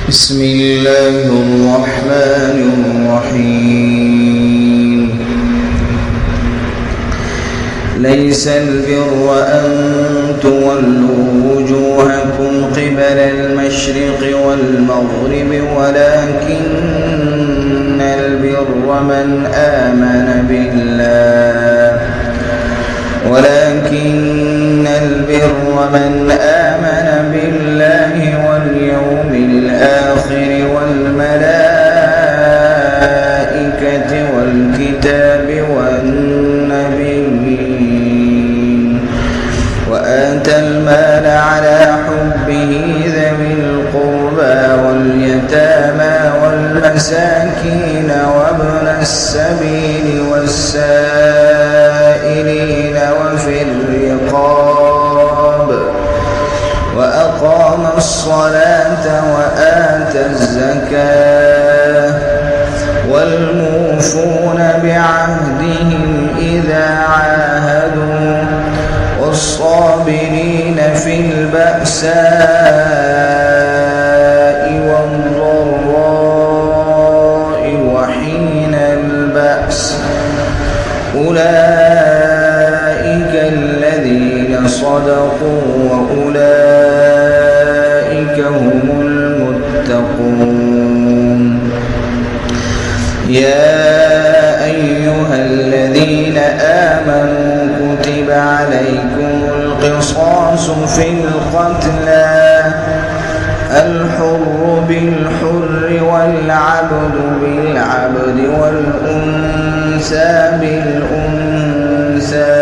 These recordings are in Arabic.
بسم الله الرحمن الرحيم. ليس البر أن تولوا وجوهكم قبل المشرق والمغرب ولكن البر من آمن بالله واليوم الآخر والملائكة والكتاب والنبيين وآتى المال على حبه ذوي القربى واليتامى والمساكين وابن السبيل والسائلين وفي الرقاب وأقام الصلاة وآتى الزكاة والموفون بعهدهم إذا عاهدوا والصابرين في البأساء والضراء وحين البأس أولئك الذين صدقوا وأولئك هم المتقون. يا أيها الذين آمنوا كتب عليكم القصاص في القتلى الحر بالحر والعبد بالعبد والأنثى بالأنثى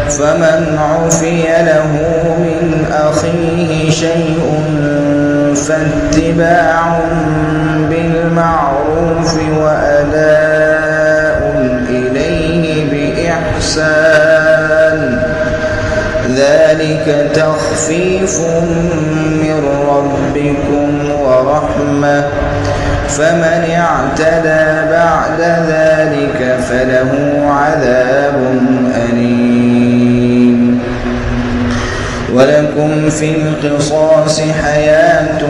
فمن عفي له من أخيه شيء فاتباع بالمعروف وأداء إليه بإحسان ذلك تخفيف من ربكم ورحمة فمن اعتدى بعد ذلك فله عذاب أليم. ولكم في القصاص حياة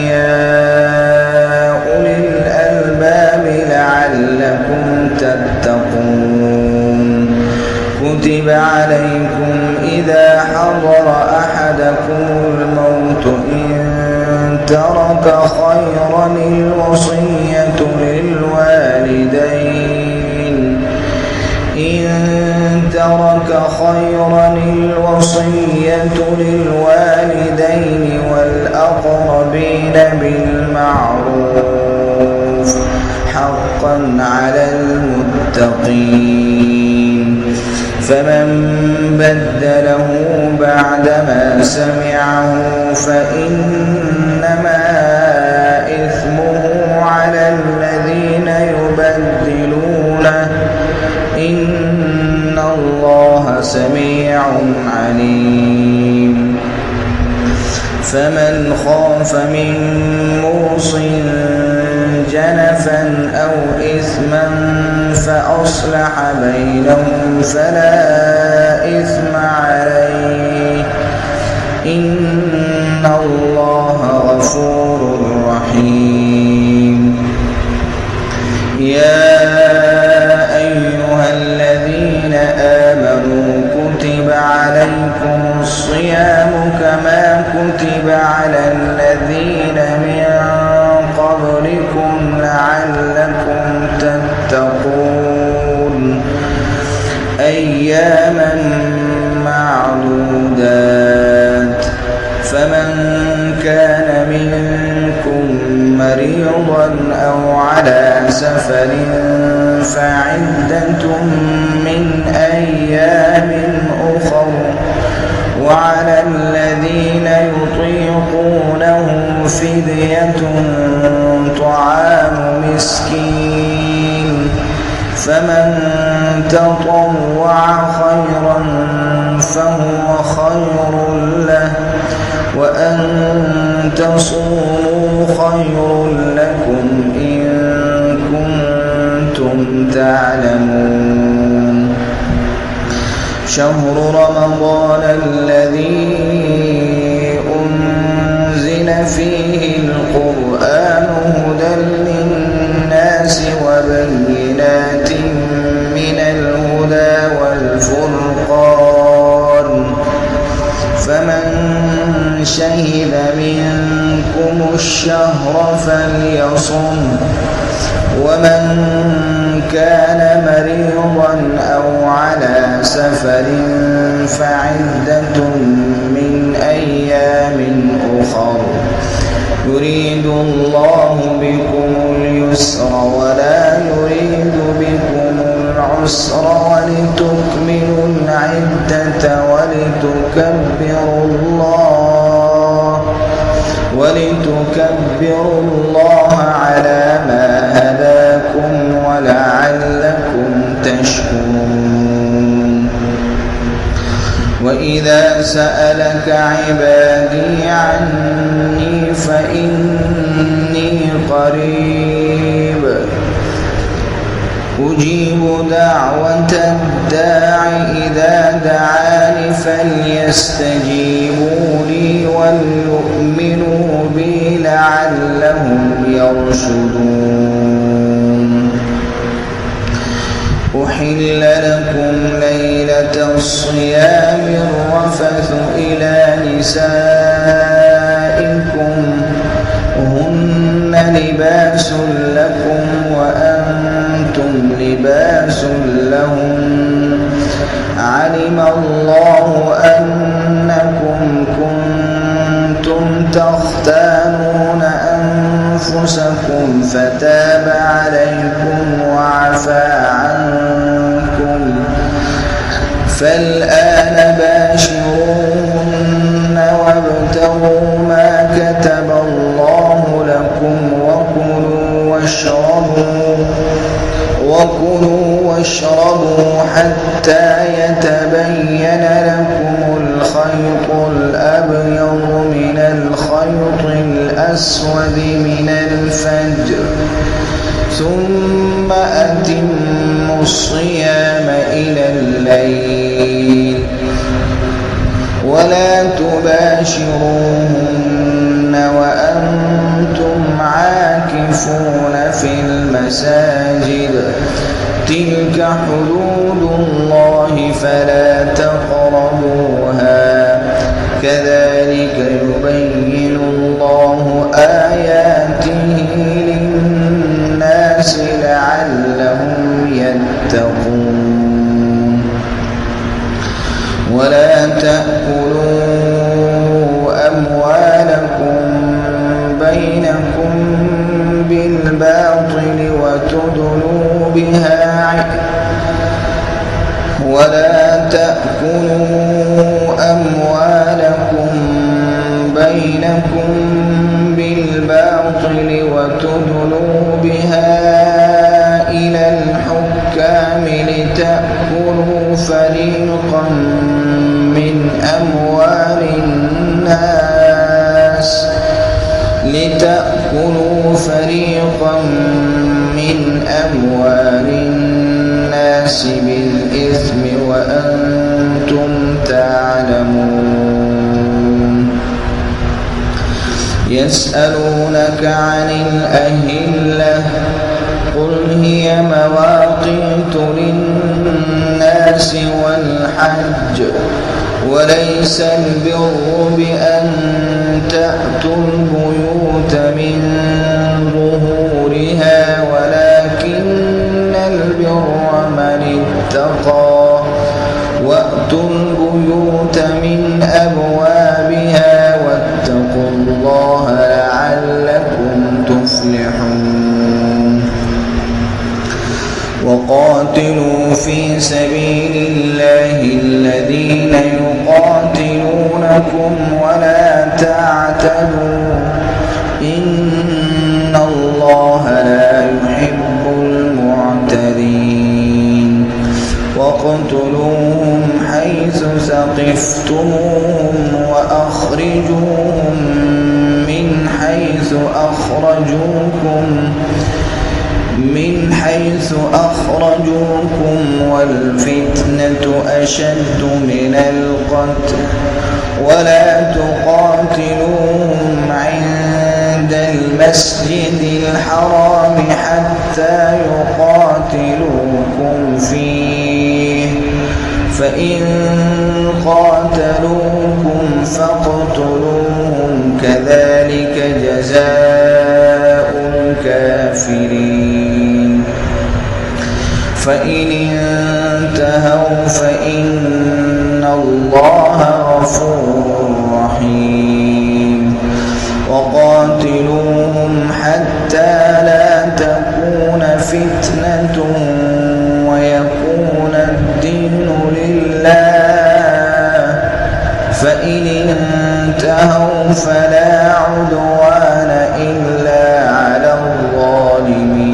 يا أولي الألباب لعلكم تتقون. كتب عليكم إذا حضر أحدكم الموت إن ترك خيرا الوصية للوالدين والأقربين بالمعروف حقا على المتقين. فمن بدله بعدما سمعه فإنما إثمه على الذين يبدلونه إن الله سميع عليم. فمن خاف من موص جنفا أو إثما فأصلح بينهم فلا إثم عليه إن الله غفور رحيم. يا أيها الذين آمنوا كتب عليكم الصيام كما كتب على الذين من قبلكم لعلكم تتقون أياما معدودات. فمن كان منكم مريضا أو على سفر فعدة من أيام أخر وعلى الذين يطيقونه فدية طعام مسكين فمن تطوع خيرا فهو خير له وأن تصوموا خير لكم إن كنتم تعلمون. شهر رمضان الذي أنزل فيه القرآن شهد منكم الشهر فليصم ومن كان مريضا أو على سفر فعدة من أيام أخر يريد الله بكم اليسر ولا يريد بكم العسر ولتكملوا العدة ولتكبروا الله على ما هداكم ولعلكم تشكرون. وإذا سألك عبادي عني فإني قريب أجيب دعوة الداع إذا دعان فليستجيبوا لي وليؤمنوا بي لعلهم يرشدون. أحل لكم ليلة الصيام الرفث إلى نسائكم هن لباس لكم وأنتم لباس لهم علم الله أنكم كنتم تختانون أنفسكم فتاب عليكم وعفى عنكم فالآن باشروهن وابتغوا ما كتب الله لكم وكلوا واشربوا حتى يتبين لكم الخيط الأبيض من الخيط الأسود من الفجر ثم أتموا الصيام إلى الليل ولا تباشروهن وأنتم عاكفون في المساجد تلك حدود الله فلا تقربوها كذلك يبين الله آياته للناس لعلهم يتقون. ولا تأكلوا أموالكم بينكم بالباطل وتدلوا بها إلى الحكام لتأكلوا فريقا من أموال الناس بالإثم وأنتم تعلمون. يسألونك عن الأهلة قل هي مواقيت للناس والحج وليس البر بأن تأتوا البيوت من ظهورها ولكن البر من اتقى وأتوا البيوت من أبوابها واتقوا الله لعلكم تفلحون. وقاتلوا في سبيل الله الذين يقاتلونكم ولا تعتدوا إن الله لا يحب المعتدين. واقتلوهم حيث ثقفتموهم وأخرجوهم من حيث أخرجوكم والفتنة أشد من القتل ولا تقاتلوهم عند المسجد الحرام حتى يقاتلوكم فيه فإن قاتلوكم فاقتلوهم كذلك جزاء الكافرين فإن انتهوا فإن الله غفور رحيم وقاتلوهم حتى لا تكون فتنة ويكون الدين لله فإن انتهوا فلا عدوان إلا على الظالمين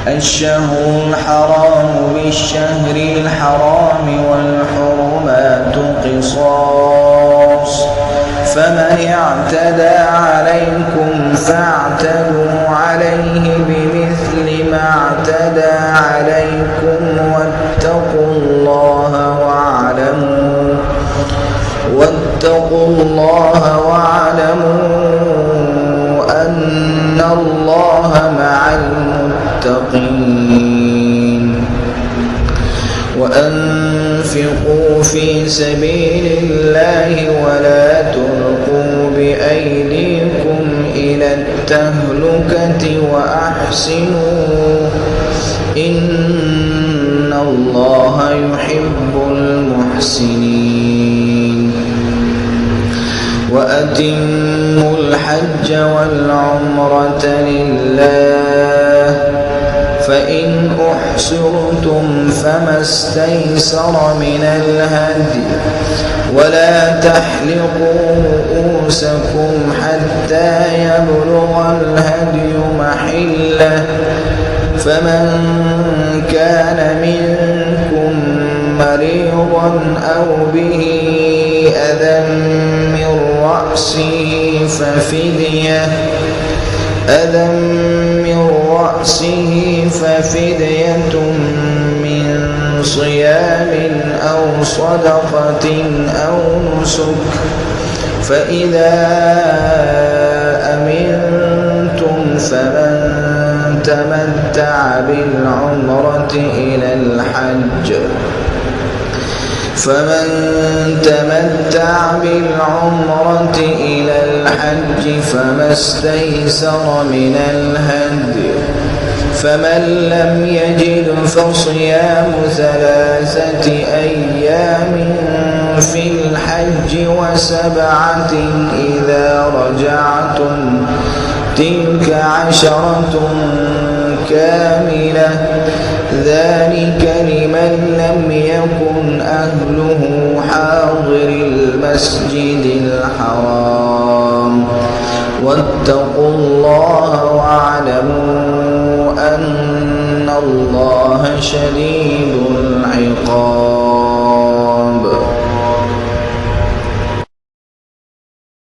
الشهر الحرام بالشهر الحرام والحرمات قصاص فمن اعتدى عليكم فاعتدوا عليه بمثل ما اعتدى عليكم واتقوا الله واعلموا أن الله مع المتقين وأنفقوا في سبيل الله ولا تلقوا بأيديكم إلى التهلكة وأحسنوا إن الله يحب المحسنين وأتموا الحج والعمرة لله فإن أحصرتم فما استيسر من الهدي ولا تحلقوا رؤوسكم حتى يبلغ الهدي محله فمن كان منكم مريضا أو به أذى من رأسه ففدية من صيام أو صدقة أو نسك فإذا أمنتم فمن تمتع بالعمرة إلى الحج فما استيسر من الهدي فمن لم يجد فصيام 3 أيام في الحج و7 إذا رجعتم تلك 10 كاملة ذلك لمن لم يكن أهله حاضر المسجد الحرام واتقوا الله واعلموا أن الله شديد العقاب